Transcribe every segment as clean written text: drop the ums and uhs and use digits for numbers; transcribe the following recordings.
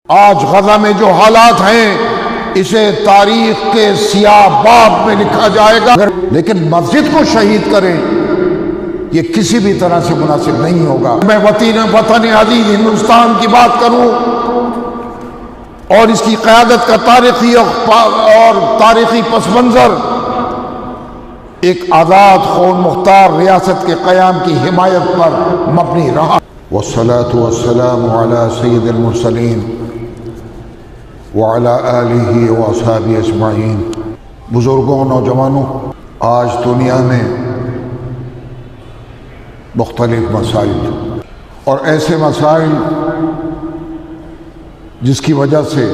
آج غزہ میں جو حالات ہیں اسے تاریخ کے سیاہ باب میں لکھا جائے گا، لیکن مسجد کو شہید کریں یہ کسی بھی طرح سے مناسب نہیں ہوگا۔ میں وطن عزیز ہندوستان کی بات کروں اور اس کی قیادت کا تاریخی اور تاریخی پس منظر ایک آزاد خون مختار ریاست کے قیام کی حمایت پر مبنی رہا۔ والصلاة والسلام على سید المرسلین وعلى آلہ واصحابہ اجمعین۔ بزرگوں، نوجوانوں، آج دنیا میں مختلف مسائل اور ایسے مسائل جس کی وجہ سے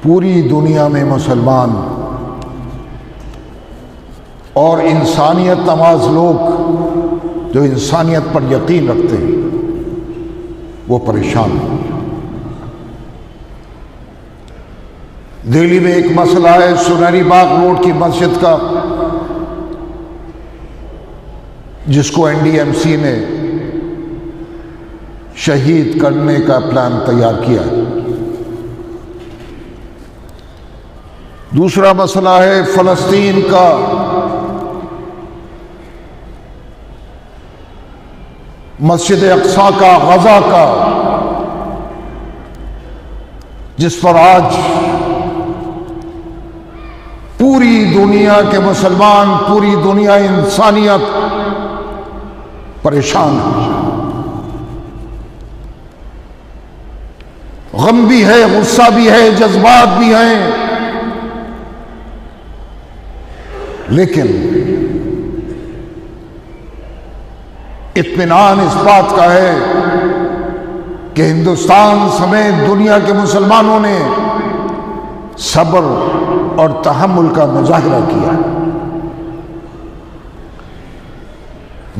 پوری دنیا میں مسلمان اور انسانیت نواز لوگ جو انسانیت پر یقین رکھتے ہیں وہ پریشان ہیں۔ دہلی میں ایک مسئلہ ہے سنہری باغ روڈ کی مسجد کا، جس کو NDMC نے شہید کرنے کا پلان تیار کیا ہے۔ دوسرا مسئلہ ہے فلسطین کا، مسجد اقصی کا، غزہ کا، جس پر آج پوری دنیا کے مسلمان، پوری دنیا انسانیت پریشان ہے۔ غم بھی ہے، غصہ بھی ہے، جذبات بھی ہیں، لیکن اطمینان اس بات کا ہے کہ ہندوستان سمیت دنیا کے مسلمانوں نے صبر اور تحمل کا مظاہرہ کیا۔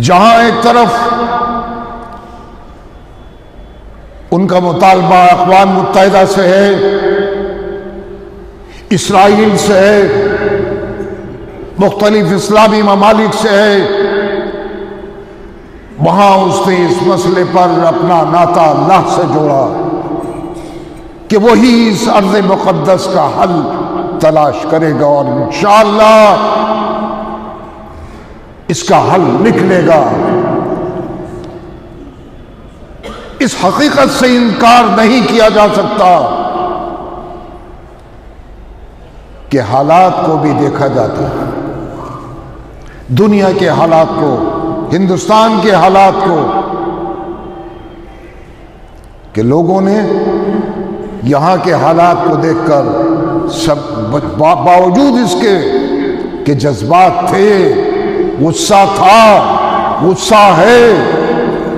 جہاں ایک طرف ان کا مطالبہ اقوام متحدہ سے ہے، اسرائیل سے ہے، مختلف اسلامی ممالک سے ہے، وہاں اس نے اس مسئلے پر اپنا ناطہ اللہ سے جوڑا کہ وہی اس ارض مقدس کا حل تلاش کرے گا اور انشاءاللہ اس کا حل نکلے گا۔ اس حقیقت سے انکار نہیں کیا جا سکتا کہ حالات کو بھی دیکھا جاتا ہے، دنیا کے حالات کو، ہندوستان کے حالات کو، کہ لوگوں نے یہاں کے حالات کو دیکھ کر باوجود اس کے کہ جذبات تھے، غصہ تھا، غصہ ہے،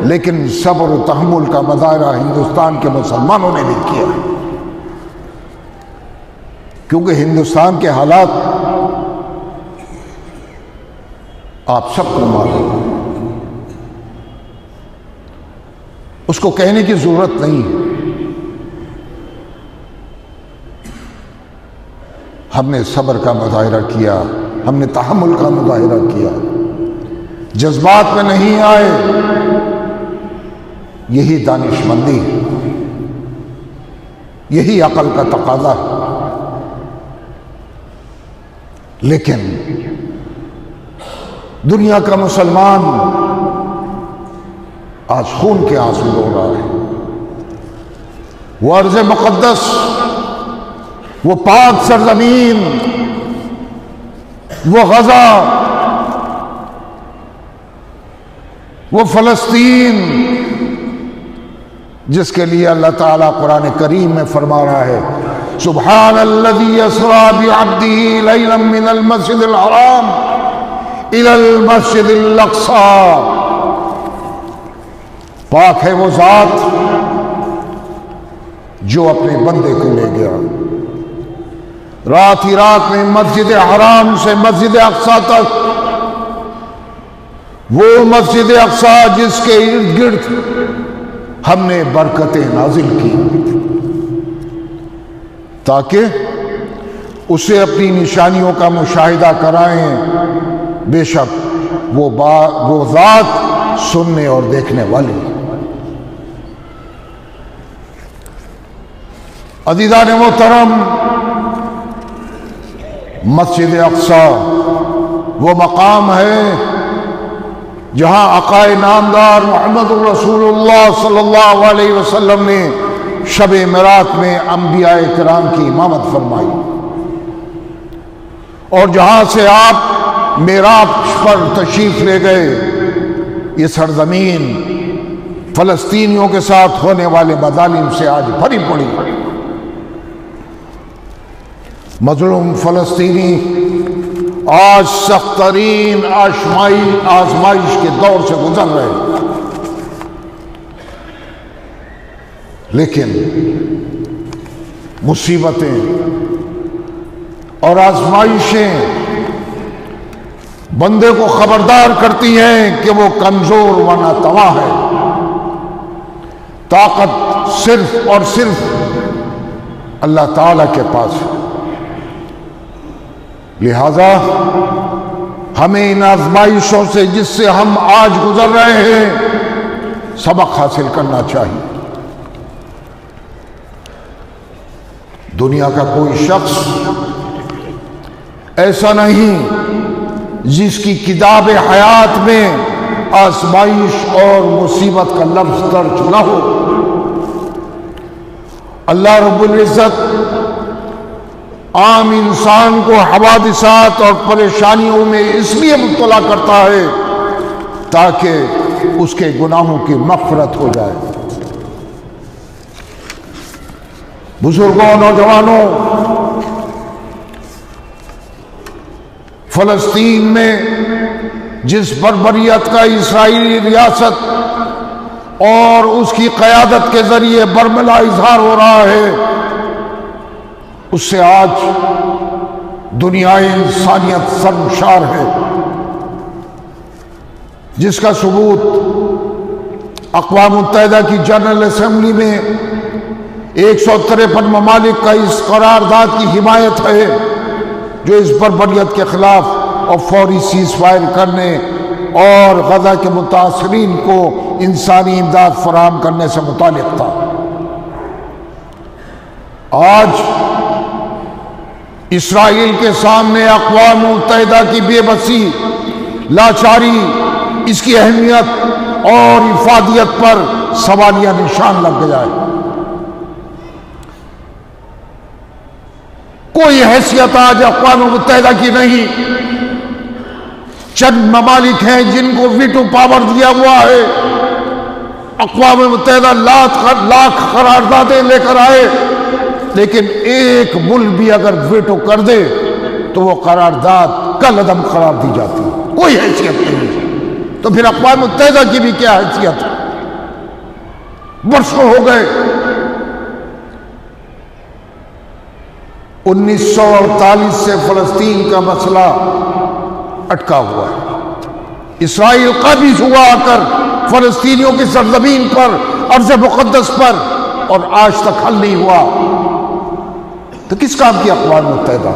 لیکن صبر و تحمل کا مظاہرہ ہندوستان کے مسلمانوں نے بھی کیا، کیونکہ ہندوستان کے حالات آپ سب کو معلوم، اس کو کہنے کی ضرورت نہیں ہے۔ ہم نے صبر کا مظاہرہ کیا، ہم نے تحمل کا مظاہرہ کیا، جذبات میں نہیں آئے، یہی دانش مندی ہے، یہی عقل کا تقاضا ہے۔ لیکن دنیا کا مسلمان آج خون کے آنسو رو رہا ہے۔ وہ ارض مقدس، وہ پاک سرزمین، وہ غزہ، وہ فلسطین، جس کے لیے اللہ تعالیٰ قرآن کریم میں فرما رہا ہے سبحان الذی اسریٰ بعبدہ لیلا من المسجد الحرام الی المسجد الاقصی۔ پاک ہے وہ ذات جو اپنے بندے کو لے گیا رات ہی رات میں مسجد حرام سے مسجد اقصی تک، وہ مسجد اقصی جس کے ارد گرد ہم نے برکتیں نازل کی تاکہ اسے اپنی نشانیوں کا مشاہدہ کرائیں۔ بے شک وہ ذات سننے اور دیکھنے والی۔ عزیزان محترم، مسجد اقصی وہ مقام ہے جہاں آقا نامدار محمد رسول اللہ صلی اللہ علیہ وسلم نے شب معراج میں انبیاء کرام کی امامت فرمائی، اور جہاں سے آپ معراج پر تشریف لے گئے، یہ سرزمین فلسطینیوں کے ساتھ ہونے والے مظالم سے آج بھری پڑی۔ مظلوم فلسطینی آج سخت ترین آزمائش کے دور سے گزر رہے ہیں، لیکن مصیبتیں اور آزمائشیں بندے کو خبردار کرتی ہیں کہ وہ کمزور و ناتواں ہے۔ طاقت صرف اور صرف اللہ تعالی کے پاس ہے، لہذا ہمیں ان آزمائشوں سے جس سے ہم آج گزر رہے ہیں سبق حاصل کرنا چاہیے۔ دنیا کا کوئی شخص ایسا نہیں جس کی کتاب حیات میں آزمائش اور مصیبت کا لفظ درج نہ ہو۔ اللہ رب العزت عام انسان کو حوادثات اور پریشانیوں میں اس لیے مبتلا کرتا ہے تاکہ اس کے گناہوں کی مغفرت ہو جائے۔ بزرگوں، نوجوانوں، فلسطین میں جس بربریت کا اسرائیلی ریاست اور اس کی قیادت کے ذریعے برملا اظہار ہو رہا ہے، اس سے آج دنیا انسانیت شرمسار ہے، جس کا ثبوت اقوام متحدہ کی جنرل اسمبلی میں 153 ممالک کا اس قرارداد کی حمایت ہے جو اس بربریت کے خلاف اور فوری سیز فائر کرنے اور غزہ کے متاثرین کو انسانی امداد فراہم کرنے سے متعلق تھا۔ آج اسرائیل کے سامنے اقوام متحدہ کی بے بسی، لاچاری، اس کی اہمیت اور افادیت پر سوالیہ نشان لگ گیا ہے۔ کوئی حیثیت آج اقوام متحدہ کی نہیں۔ چند ممالک ہیں جن کو ویٹو پاور دیا ہوا ہے، اقوام متحدہ لاکھ قراردادیں لے کر آئے، لیکن ایک ملک بھی اگر ویٹو کر دے تو وہ قرارداد کالعدم قرار دی جاتی ہے، کوئی حیثیت نہیں۔ تو پھر اقوام متحدہ کی بھی کیا حیثیت؟ برسوں ہو گئے 1948 سے فلسطین کا مسئلہ اٹکا ہوا ہے۔ اسرائیل قابض ہوا آ کر فلسطینیوں کی سرزمین پر، ارض مقدس پر، اور آج تک حل نہیں ہوا۔ تو کس کام کی اقوام متحدہ؟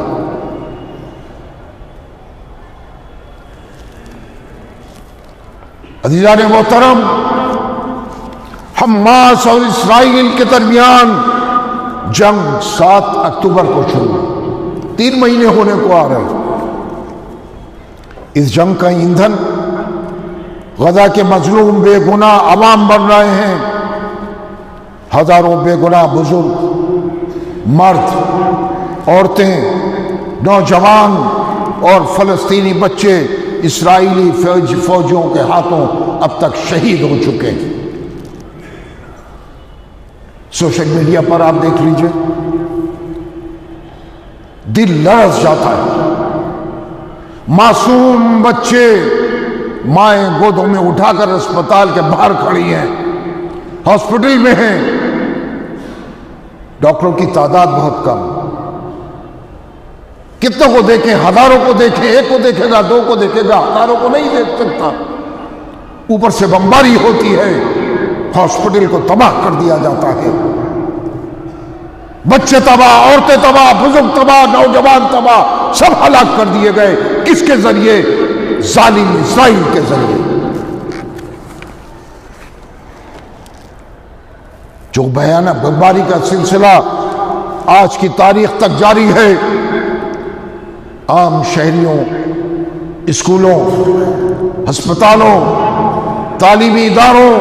عزیزان محترم، حماس اور اسرائیل کے درمیان جنگ 7 اکتوبر کو شروع، 3 مہینے ہونے کو آ رہے ہیں۔ اس جنگ کا ایندھن غزہ کے مظلوم بے گناہ عوام بن رہے ہیں۔ ہزاروں بے گناہ بزرگ، مرد، عورتیں، نوجوان اور فلسطینی بچے اسرائیلی فوجیوں کے ہاتھوں اب تک شہید ہو چکے ہیں۔ سوشل میڈیا پر آپ دیکھ لیجئے، دل لرز جاتا ہے۔ معصوم بچے مائیں گودوں میں اٹھا کر اسپتال کے باہر کھڑی ہیں، ہاسپٹل میں ہیں، ڈاکٹروں کی تعداد بہت کم۔ کتنے کو دیکھیں؟ ہزاروں کو دیکھیں، ایک کو دیکھے گا، 2 کو دیکھے گا، ہزاروں کو نہیں دیکھ سکتا۔ اوپر سے بمباری ہوتی ہے، ہاسپٹل کو تباہ کر دیا جاتا ہے، بچے تباہ، عورتیں تباہ، بزرگ تباہ، نوجوان تباہ، سب ہلاک کر دیے گئے۔ کس کے ذریعے؟ ظالم اسرائیل کے ذریعے، جو بیانہ بمباری کا سلسلہ آج کی تاریخ تک جاری ہے۔ عام شہریوں، اسکولوں، ہسپتالوں، تعلیمی اداروں،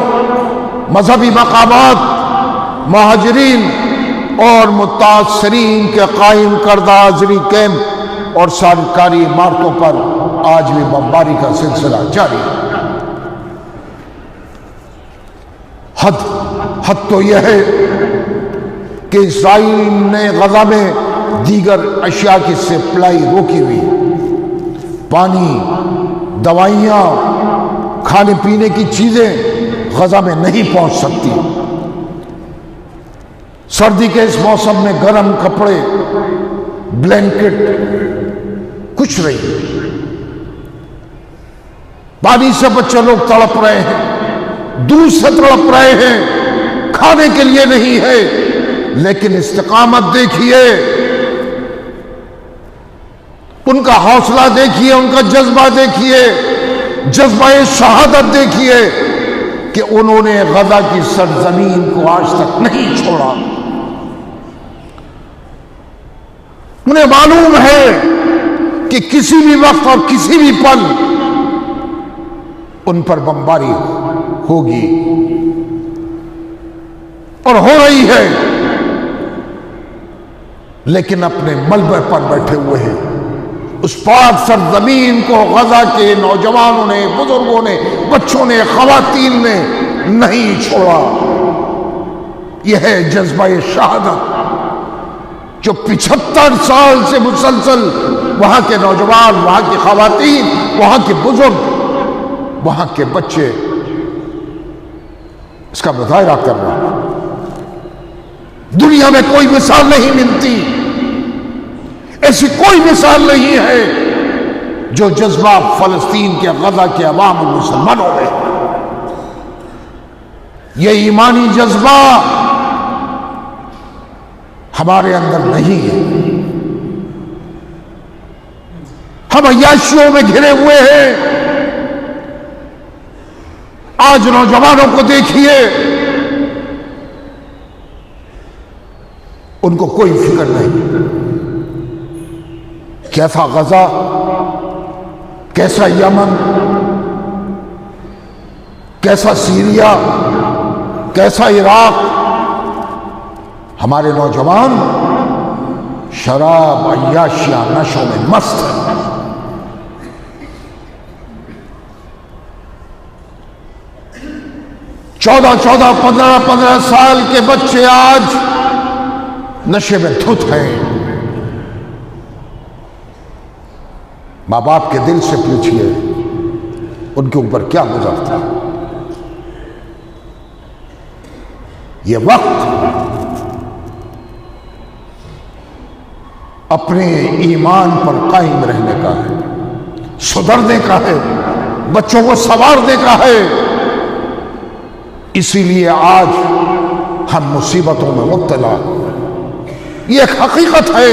مذہبی مقامات، مہاجرین اور متاثرین کے قائم کردہ حاضری کیمپ اور سرکاری عمارتوں پر آج بھی بمباری کا سلسلہ جاری ہے۔ حد تو یہ ہے کہ اسرائیل نے غزہ میں دیگر اشیاء کی سپلائی روکی ہوئی، پانی، دوائیاں، کھانے پینے کی چیزیں غزہ میں نہیں پہنچ سکتی۔ سردی کے اس موسم میں گرم کپڑے، بلینکٹ کچھ نہیں، پانی سے بچے لوگ تڑپ رہے ہیں، دودھ سے تڑپ رہے ہیں، کھانے کے لیے نہیں ہے۔ لیکن استقامت دیکھیے، ان کا حوصلہ دیکھیے، ان کا جذبہ دیکھیے، جذبہ شہادت دیکھیے کہ انہوں نے غزہ کی سرزمین کو آج تک نہیں چھوڑا۔ انہیں معلوم ہے کہ کسی بھی وقت اور کسی بھی پل ان پر بمباری ہوگی اور ہو رہی ہے، لیکن اپنے ملبے پر بیٹھے ہوئے ہیں۔ اس پاک سرزمین کو غزہ کے نوجوانوں نے، بزرگوں نے، بچوں نے، خواتین نے نہیں چھوڑا۔ یہ ہے جذبہ شہادت جو 75 سال سے مسلسل وہاں کے نوجوان، وہاں کی خواتین، وہاں کے بزرگ، وہاں کے بچے اس کا مظاہرہ کر رہے ہیں۔ دنیا میں کوئی مثال نہیں ملتی، ایسی کوئی مثال نہیں ہے جو جذبہ فلسطین کے غزہ کے عوام مسلمانوں میں۔ یہ ایمانی جذبہ ہمارے اندر نہیں ہے۔ ہم عیاشیوں میں گھرے ہوئے ہیں۔ آج نوجوانوں کو دیکھیے، ان کو کوئی فکر نہیں۔ کیسا غزہ، کیسا یمن، کیسا سیریا، کیسا عراق، ہمارے نوجوان شراب، عیاشیاں، نشوں میں مست ہیں۔ 14 15 سال کے بچے آج نشے میں دھت ہیں۔ ماں باپ کے دل سے پوچھئے ان کے اوپر کیا گزرتا۔ یہ وقت اپنے ایمان پر قائم رہنے کا ہے، سدھرنے کا ہے، بچوں کو سنوارنے کا ہے۔ اسی لیے آج ہم مصیبتوں میں مبتلا، یہ ایک حقیقت ہے۔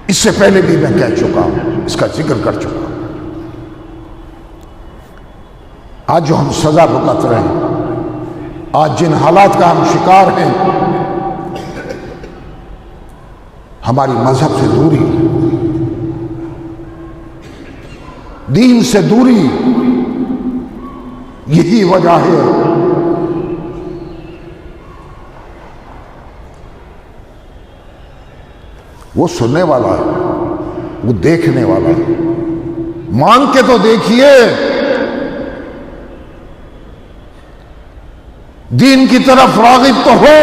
اس سے پہلے بھی میں کہہ چکا ہوں، اس کا ذکر کر چکا ہوں۔ آج جو ہم سزا بھگت رہے ہیں، آج جن حالات کا ہم شکار ہیں، ہماری مذہب سے دوری، دین سے دوری، یہی وجہ ہے۔ وہ سننے والا ہے، وہ دیکھنے والا ہے، مانگ کے تو دیکھیے، دین کی طرف راغب تو ہو۔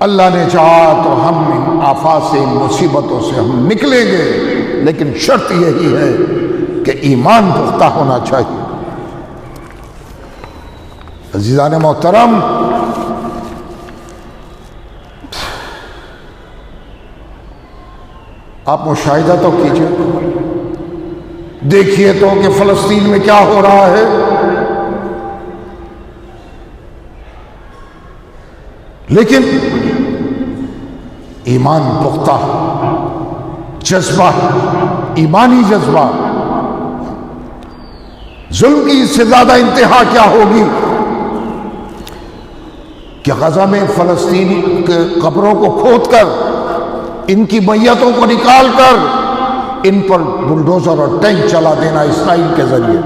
اللہ نے چاہا تو ہم ان آفات سے، ان مصیبتوں سے ہم نکلیں گے، لیکن شرط یہی ہے کہ ایمان پختہ ہونا چاہیے۔ عزیزان محترم، آپ مشاہدہ تو کیجئے، دیکھیے تو کہ فلسطین میں کیا ہو رہا ہے۔ لیکن ایمان پختہ، جذبہ، ایمانی جذبہ ظلم کی اس سے زیادہ انتہا کیا ہوگی کہ غزہ میں فلسطینی کے قبروں کو کھود کر ان کی میتوں کو نکال کر ان پر بلڈوزر اور ٹینک چلا دینا اسرائیل کے ذریعے،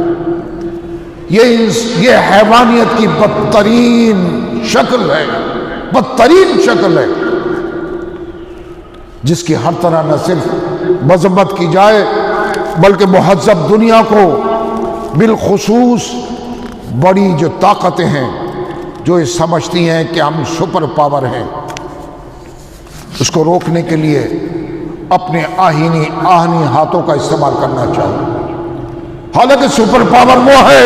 یہ حیوانیت کی بدترین شکل ہے، بدترین شکل ہے، جس کی ہر طرح نہ صرف مذمت کی جائے بلکہ مہذب دنیا کو بالخصوص بڑی جو طاقتیں ہیں جو یہ سمجھتی ہیں کہ ہم سپر پاور ہیں، اس کو روکنے کے لیے اپنے آہنی ہاتھوں کا استعمال کرنا چاہیے۔ حالانکہ سپر پاور وہ ہے،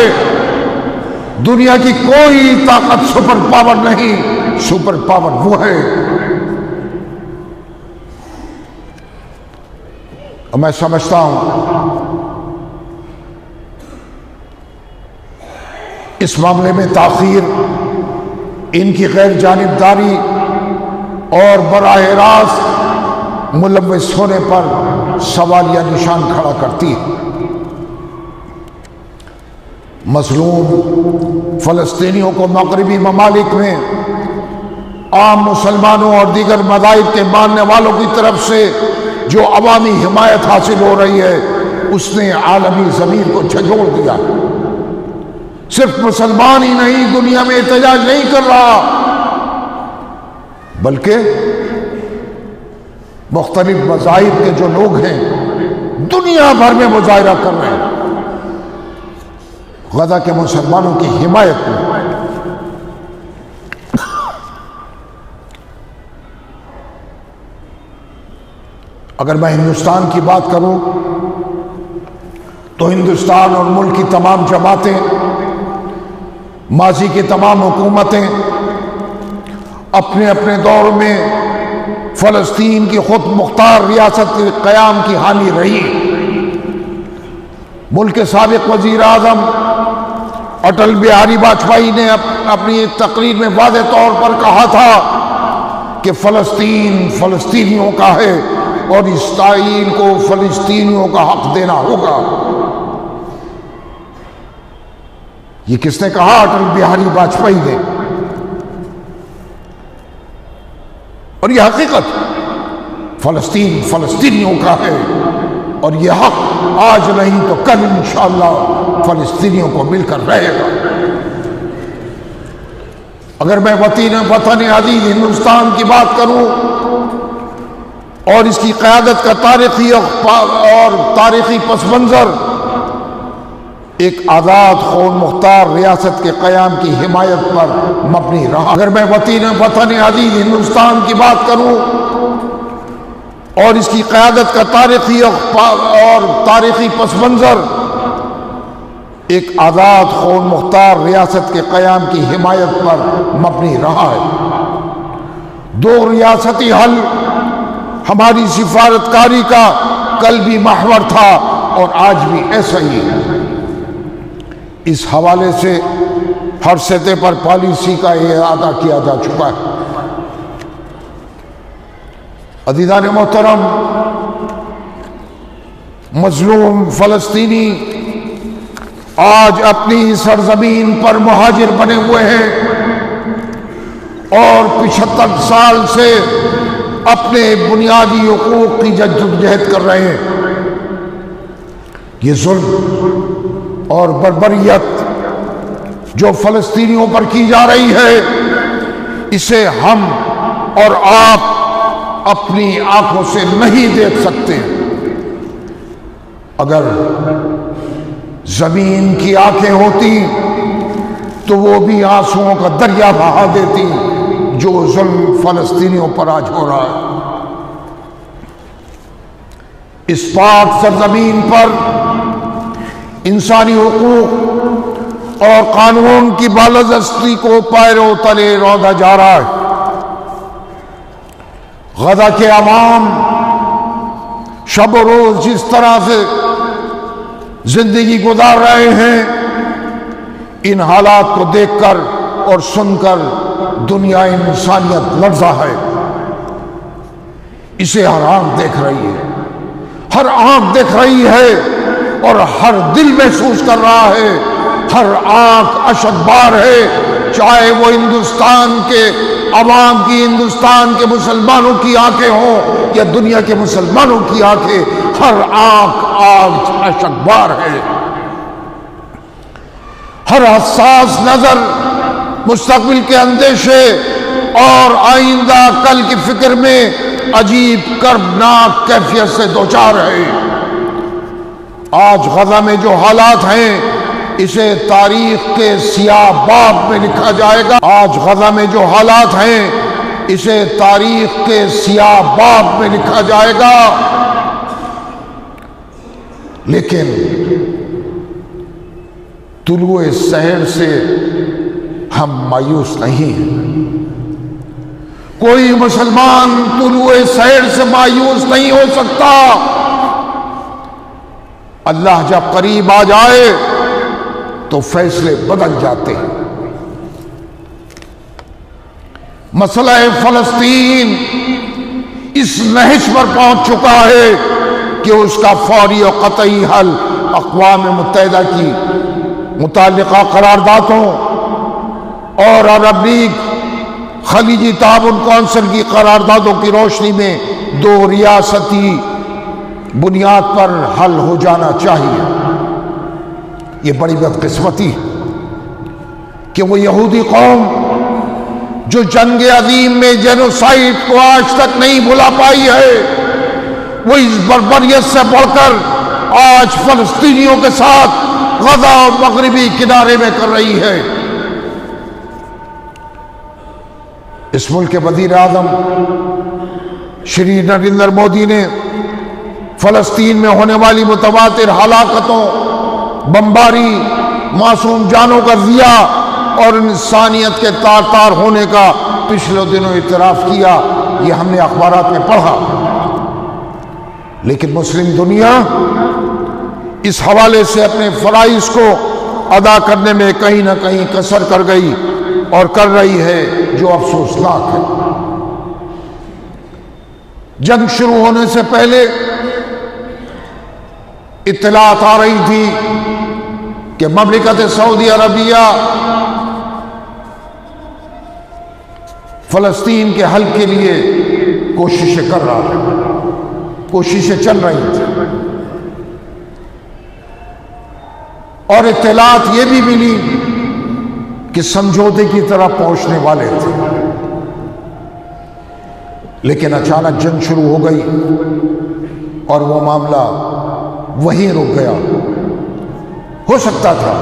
دنیا کی کوئی طاقت سپر پاور نہیں، سپر پاور وہ ہے۔ اور میں سمجھتا ہوں اس معاملے میں تاخیر، ان کی غیر جانبداری اور براہ راست ملوث ہونے پر سوالیہ نشان کھڑا کرتی ہے۔ مظلوم فلسطینیوں کو مغربی ممالک میں عام مسلمانوں اور دیگر مذاہب کے ماننے والوں کی طرف سے جو عوامی حمایت حاصل ہو رہی ہے، اس نے عالمی ضمیر کو جھنجھوڑ دیا۔ صرف مسلمان ہی نہیں دنیا میں احتجاج نہیں کر رہا، بلکہ مختلف مذاہب کے جو لوگ ہیں دنیا بھر میں مظاہرہ کر رہے ہیں غزہ کے مسلمانوں کی حمایت میں۔ اگر میں ہندوستان کی بات کروں تو ہندوستان اور ملک کی تمام جماعتیں، ماضی کی تمام حکومتیں اپنے اپنے دور میں فلسطین کی خود مختار ریاست کے قیام کی حامی رہی۔ ملک کے سابق وزیر اعظم اٹل بہاری واجپئی نے اپنی تقریر میں واضح طور پر کہا تھا کہ فلسطین فلسطینیوں کا ہے اور اسرائیل کو فلسطینیوں کا حق دینا ہوگا۔ یہ کس نے کہا؟ اٹل بہاری واجپئی نے۔ اور یہ حقیقت، فلسطین فلسطینیوں کا ہے اور یہ حق آج نہیں تو کل انشاءاللہ فلسطینیوں کو مل کر رہے گا۔ اگر میں وطن عزیز ہندوستان کی بات کروں اور اس کی قیادت کا تاریخی پس منظر ایک آزاد خود مختار ریاست کے قیام کی حمایت پر مبنی رہا، اگر میں وطن عزیز ہندوستان کی بات کروں اور اس کی قیادت کا تاریخی پس منظر ایک آزاد خود مختار ریاست کے قیام کی حمایت پر مبنی رہا ہے۔ دو ریاستی حل ہماری سفارتکاری کا کل بھی محور تھا اور آج بھی ایسا ہی ہے۔ اس حوالے سے ہر سطح پر پالیسی کا اعادہ کیا جا چکا ہے۔ عزیزان محترم، مظلوم فلسطینی آج اپنی سرزمین پر مہاجر بنے ہوئے ہیں اور 75 سال سے اپنے بنیادی حقوق کی جدوجہد کر رہے ہیں۔ یہ ظلم اور بربریت جو فلسطینیوں پر کی جا رہی ہے، اسے ہم اور آپ اپنی آنکھوں سے نہیں دیکھ سکتے۔ اگر زمین کی آنکھیں ہوتی تو وہ بھی آنسوؤں کا دریا بہا دیتی جو ظلم فلسطینیوں پر آج ہو رہا ہے۔ اس پاک سرزمین پر انسانی حقوق اور قانون کی بالادستی کو پیروں تلے روندا جا رہا ہے۔ غزہ کے عوام شب و روز جس طرح سے زندگی گزار رہے ہیں، ان حالات کو دیکھ کر اور سن کر دنیا انسانیت لرزا ہے۔ اسے ہر آنکھ دیکھ رہی ہے، ہر آنکھ دیکھ رہی ہے اور ہر دل محسوس کر رہا ہے، ہر آنکھ اشکبار ہے، چاہے وہ ہندوستان کے عوام کی، ہندوستان کے مسلمانوں کی آنکھیں ہوں یا دنیا کے مسلمانوں کی آنکھیں، ہر آنکھ اشکبار ہے۔ ہر حساس نظر مستقبل کے اندیشے اور آئندہ کل کی فکر میں عجیب کربناک کیفیت سے دوچار ہے۔ آج غزہ میں جو حالات ہیں اسے تاریخ کے سیاہ باب میں لکھا جائے گا۔ آج غزہ میں جو حالات ہیں اسے تاریخ کے سیاہ باب میں لکھا جائے گا، لیکن طلوع سحر سے ہم مایوس نہیں ہیں۔ کوئی مسلمان طلوع سحر سے مایوس نہیں ہو سکتا۔ اللہ جب قریب آ جائے تو فیصلے بدل جاتے ہیں۔ مسئلہ فلسطین اس نہج پر پہنچ چکا ہے کہ اس کا فوری اور قطعی حل اقوام متحدہ کی متعلقہ قراردادوں اور عرب لیگ خلیجی تعاون کونسل کی قراردادوں کی روشنی میں دو ریاستی بنیاد پر حل ہو جانا چاہیے۔ یہ بڑی بدقسمتی کہ وہ یہودی قوم جو جنگ عظیم میں جینوسائیڈ کو آج تک نہیں بھلا پائی ہے، وہ اس بربریت سے بڑھ کر آج فلسطینیوں کے ساتھ غزہ اور مغربی کنارے میں کر رہی ہے۔ اس ملک کے وزیر اعظم شری نریندر مودی نے فلسطین میں ہونے والی متواتر ہلاکتوں، بمباری، معصوم جانوں کا ضیاع اور انسانیت کے تار تار ہونے کا پچھلے دنوں اعتراف کیا۔ یہ ہم نے اخبارات میں پڑھا، لیکن مسلم دنیا اس حوالے سے اپنے فرائض کو ادا کرنے میں کہیں نہ کہیں کسر کر گئی اور کر رہی ہے، جو افسوسناک ہے۔ جنگ شروع ہونے سے پہلے اطلاعات آ رہی تھی کہ مملکت سعودی عربیہ فلسطین کے حل کے لیے کوششیں کر رہا ہے، کوششیں چل رہی تھی، اور اطلاعات یہ بھی ملی کہ سمجھوتے کی طرف پہنچنے والے تھے، لیکن اچانک جنگ شروع ہو گئی اور وہ معاملہ وہیں رک گیا۔ ہو سکتا تھا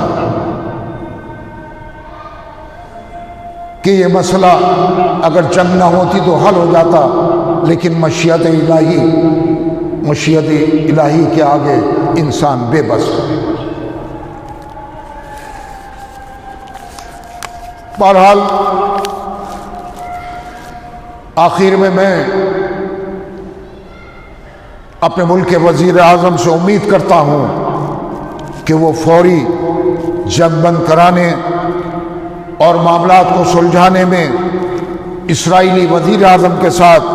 کہ یہ مسئلہ اگر جنگ نہ ہوتی تو حل ہو جاتا، لیکن مشیت الہی کے آگے انسان بے بس ہے۔ بہرحال آخر میں اپنے ملک کے وزیر اعظم سے امید کرتا ہوں کہ وہ فوری جنگ بند کرانے اور معاملات کو سلجھانے میں اسرائیلی وزیر اعظم کے ساتھ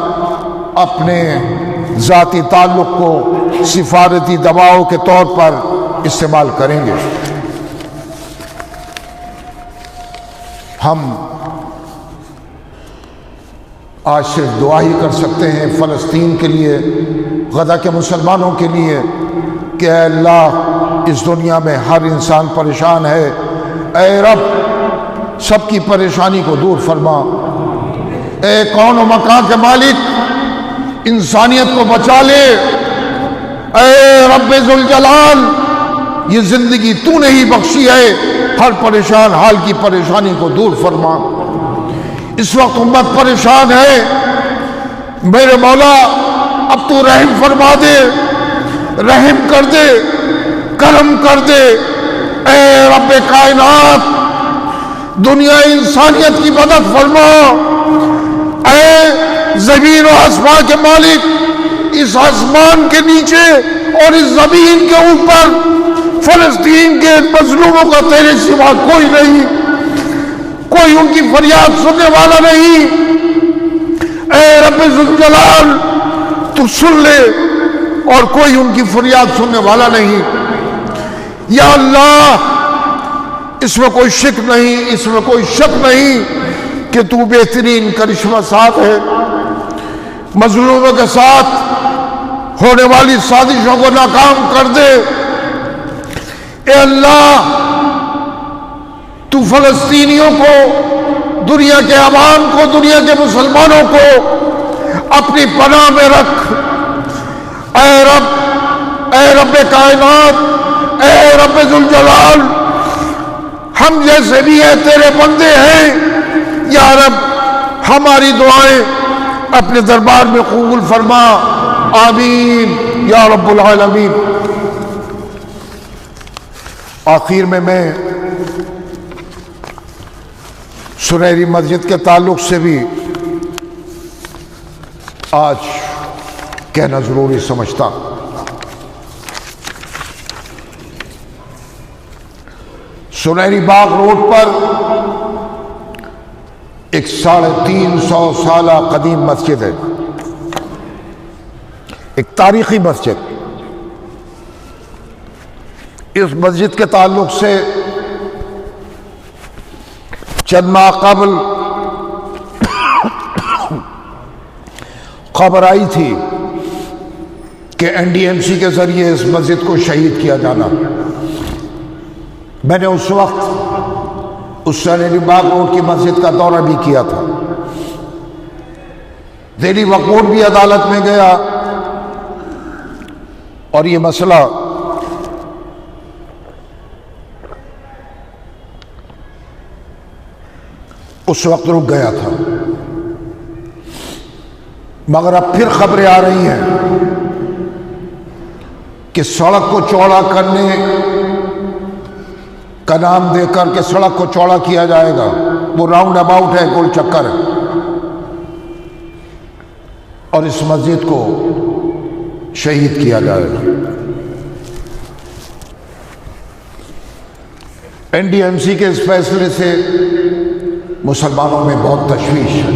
اپنے ذاتی تعلق کو سفارتی دباؤ کے طور پر استعمال کریں گے۔ ہم آج صرف دعا ہی کر سکتے ہیں فلسطین کے لیے، غزہ کے مسلمانوں کے لیے، کہ اے اللہ، اس دنیا میں ہر انسان پریشان ہے، اے رب سب کی پریشانی کو دور فرما، اے کون و مکان کے مالک انسانیت کو بچا لے، اے رب ذوالجلال یہ زندگی تو نے ہی بخشی ہے، ہر پریشان حال کی پریشانی کو دور فرما۔ اس وقت امت پریشان ہے، میرے مولا اب تو رحم فرما دے، رحم کر دے، کرم کر دے، اے رب کائنات دنیا انسانیت کی مدد فرما، اے زمین و آسمان کے مالک اس آسمان کے نیچے اور اس زمین کے اوپر فلسطین کے مظلوموں کا تیرے سوا کوئی نہیں، کوئی ان کی فریاد سننے والا نہیں، اے رب ذوالجلال تو سن لے، اور کوئی ان کی فریاد سننے والا نہیں۔ یا اللہ اس میں کوئی شک نہیں، اس میں کوئی شک نہیں کہ تو بہترین کرشمہ ساز ہے، مظلوموں کے ساتھ ہونے والی سازشوں کو ناکام کر دے۔ اے اللہ تو فلسطینیوں کو، دنیا کے عوام کو، دنیا کے مسلمانوں کو اپنی پناہ میں رکھ۔ اے رب کائنات، اے رب ذوالجلال، ہم جیسے بھی ہیں تیرے بندے ہیں، یا رب ہماری دعائیں اپنے دربار میں قبول فرما، آمین یا رب العالمین۔ آخر میں سنہری مسجد کے تعلق سے بھی آج کہنا ضروری سمجھتا۔ سنہری باغ روڈ پر ایک 350 سالہ قدیم مسجد ہے، ایک تاریخی مسجد۔ اس مسجد کے تعلق سے چند ماہ قبل خبر آئی تھی کہ NDMC کے ذریعے اس مسجد کو شہید کیا جانا۔ میں نے اس وقت اس سنہری باغ روڈ کی مسجد کا دورہ بھی کیا تھا، دہلی وقف بورڈ بھی عدالت میں گیا اور یہ مسئلہ اس وقت رک گیا تھا، مگر اب پھر خبریں آ رہی ہیں کہ سڑک کو چوڑا کرنے کا نام دے کر کے سڑک کو چوڑا کیا جائے گا۔ وہ راؤنڈ اباؤٹ ہے، گول چکر ہے، اور اس مسجد کو شہید کیا جائے گا۔ NDMC کے اس فیصلے سے مسلمانوں میں بہت تشویش ہے۔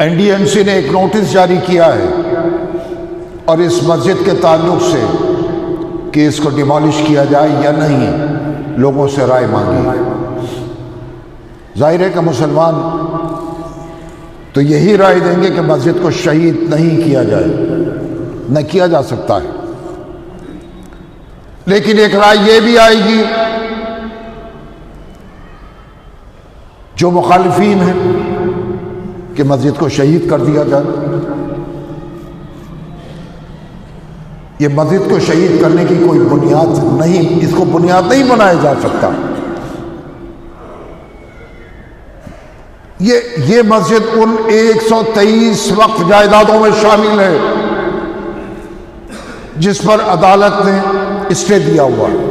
NDMC نے ایک نوٹس جاری کیا ہے اور اس مسجد کے تعلق سے کہ اس کو ڈیمالش کیا جائے یا نہیں لوگوں سے رائے مانگی۔ ظاہر ہے کہ مسلمان تو یہی رائے دیں گے کہ مسجد کو شہید نہیں کیا جائے، نہ کیا جا سکتا ہے، لیکن ایک رائے یہ بھی آئے گی جو مخالفین ہیں کہ مسجد کو شہید کر دیا جائے۔ یہ مسجد کو شہید کرنے کی کوئی بنیاد نہیں، اس کو بنیاد نہیں بنایا جا سکتا۔ یہ مسجد ان 123 وقف جائیدادوں میں شامل ہے جس پر عدالت نے اسٹے دیا ہوا ہے۔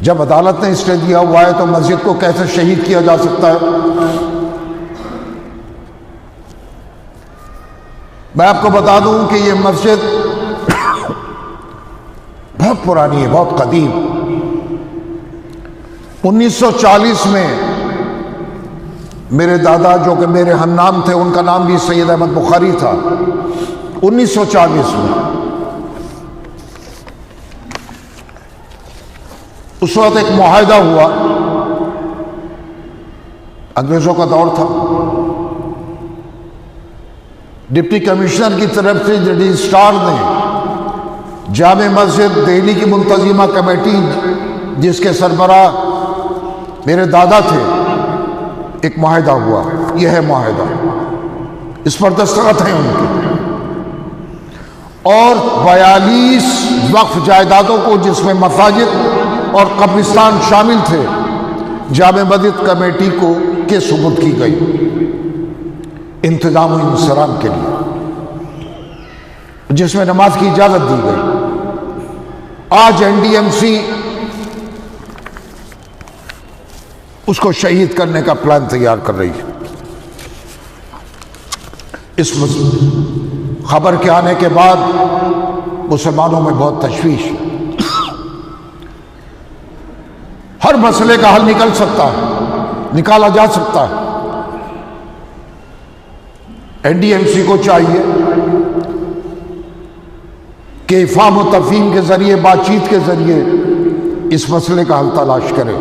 جب عدالت نے اسٹے دیا ہوا ہے تو مسجد کو کیسے شہید کیا جا سکتا ہے؟ میں آپ کو بتا دوں کہ یہ مسجد بہت پرانی ہے، بہت قدیم۔ 1940 میں میرے دادا جو کہ میرے ہم نام تھے، ان کا نام بھی سید احمد بخاری تھا، 1940 میں اس وقت ایک معاہدہ ہوا، انگریزوں کا دور تھا، ڈپٹی کمشنر کی طرف سے رجسٹرار نے جامع مسجد دہلی کی منتظمہ کمیٹی جس کے سربراہ میرے دادا تھے، ایک معاہدہ ہوا، یہ ہے معاہدہ، اس پر دستخط ہیں ان کے، اور 42 وقف جائیدادوں کو جس میں مساجد اور قبرستان شامل تھے جامع مسجد کمیٹی کو کے سپرد کی گئی انتظام و انصرام کے لیے، جس میں نماز کی اجازت دی گئی۔ آج NDMC اس کو شہید کرنے کا پلان تیار کر رہی ہے۔ اس خبر کے آنے کے بعد مسلمانوں میں بہت تشویش ہے۔ ہر مسئلے کا حل نکل سکتا ہے، نکالا جا سکتا ہے۔ NDMC کو چاہیے کہ افہام و تفہیم کے ذریعے، بات چیت کے ذریعے اس مسئلے کا حل تلاش کرے۔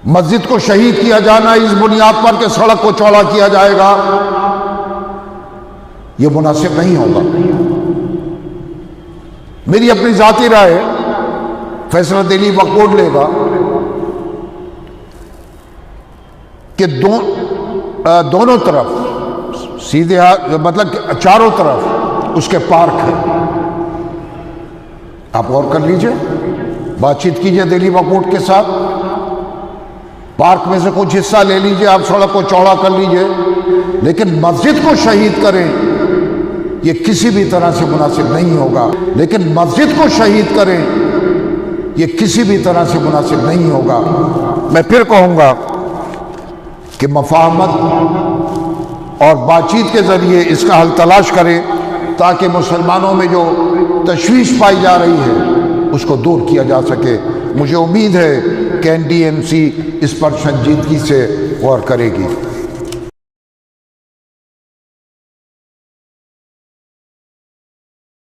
مسجد کو شہید کیا جانا اس بنیاد پر کہ سڑک کو چوڑا کیا جائے گا، یہ مناسب نہیں ہوگا۔ میری اپنی ذاتی رائے ہے، فیصلہ دہلی وقف بورڈ لے گا کہ دونوں طرف سیدھے مطلب کہ چاروں طرف اس کے پارک ہے۔ آپ غور کر لیجئے، بات چیت کیجئے دہلی وقف بورڈ کے ساتھ، پارک میں سے کچھ حصہ لے لیجئے، آپ سڑک کو چوڑا کر لیجئے، لیکن مسجد کو شہید کریں یہ کسی بھی طرح سے مناسب نہیں ہوگا۔ لیکن مسجد کو شہید کریں یہ کسی بھی طرح سے مناسب نہیں ہوگا۔ میں پھر کہوں گا کہ مفاہمت اور بات چیت کے ذریعے اس کا حل تلاش کریں تاکہ مسلمانوں میں جو تشویش پائی جا رہی ہے اس کو دور کیا جا سکے۔ مجھے امید ہے کہ NDMC اس پر سنجیدگی سے غور کرے گی۔